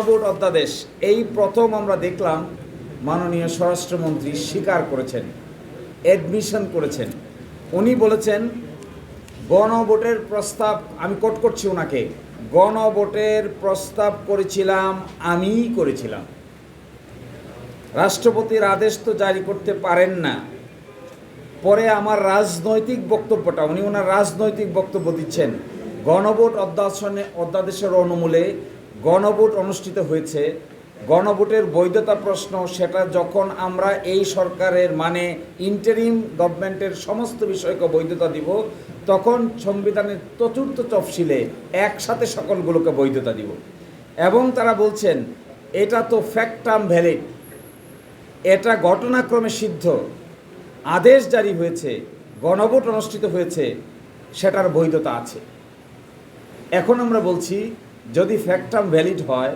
গণভোট অধ্যাদেশ এই প্রথম আমরা দেখলাম মাননীয় স্বরাষ্ট্রমন্ত্রী স্বীকার করেছেন, অ্যাডমিশন করেছেন। উনি বলেছেন গণভোটের প্রস্তাব, আমি কোট করছি ওনাকে, গণভোটের প্রস্তাব করেছিলাম, আমিই করেছিলাম। রাষ্ট্রপতির আদেশ তো জারি করতে পারেন না। পরে আমার রাজনৈতিক বক্তব্যটা, উনি ওনার রাজনৈতিক বক্তব্য দিচ্ছেন, গণভোট অধ্যাদেশের অনুমূলে গণভোট অনুষ্ঠিত হয়েছে। গণভোটের বৈধতা প্রশ্ন, সেটা যখন আমরা এই সরকারের মানে ইন্টারিম গভর্নমেন্টের সমস্ত বিষয়কে বৈধতা দিব, তখন সংবিধানের চতুর্থ তফসিলে একসাথে সকলগুলোকে বৈধতা দিব। এবং তারা বলছেন এটা তো ফ্যাক্টাম ভ্যালিড, এটা ঘটনাক্রমে সিদ্ধ, আদেশ জারি হয়েছে, গণভোট অনুষ্ঠিত হয়েছে, সেটার বৈধতা আছে। এখন আমরা বলছি যদি ফ্যাক্টাম ভ্যালিড হয়,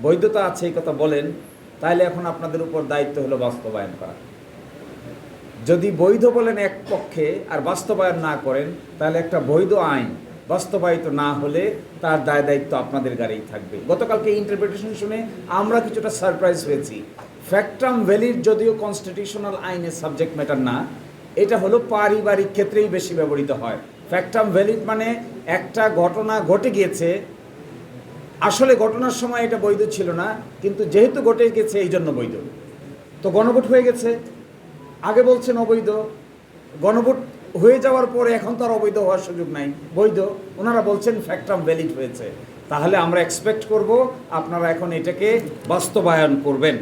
বৈধতা আছে এই কথা বলেন, তাহলে এখন আপনাদের উপর দায়িত্ব হলো বাস্তবায়ন করা। যদি বৈধ বলেন এক পক্ষে আর বাস্তবায়ন না করেন, তাহলে একটা বৈধ আইন বাস্তবায়িত না হলে তার দায় দায়িত্ব আপনাদের গাড়িই থাকবে। গতকালকে ইন্টারপ্রিটেশন শুনে আমরা কিছুটা সারপ্রাইজ হয়েছি। ফ্যাক্টাম ভ্যালিড যদিও কনস্টিটিউশনাল আইনের সাবজেক্ট ম্যাটার না, এটা হলো পারিবারিক ক্ষেত্রেই বেশি ব্যবহৃত হয়। ফ্যাক্টাম ভ্যালিড মানে একটা ঘটনা ঘটে গিয়েছে, আসলে ঘটনার সময় এটা বৈধ ছিল না, কিন্তু যেহেতু ঘটে গেছে এই জন্য বৈধ। তো গণভোট হয়ে গেছে, আগে বলছেন অবৈধ, গণভোট হয়ে যাওয়ার পরে এখন তো আর অবৈধ হওয়ার সুযোগ নাই, বৈধ। ওনারা বলছেন ফ্যাক্টাম ভ্যালিড হয়েছে। তাহলে আমরা এক্সপেক্ট করব আপনারা এখন এটাকে বাস্তবায়ন করবেন।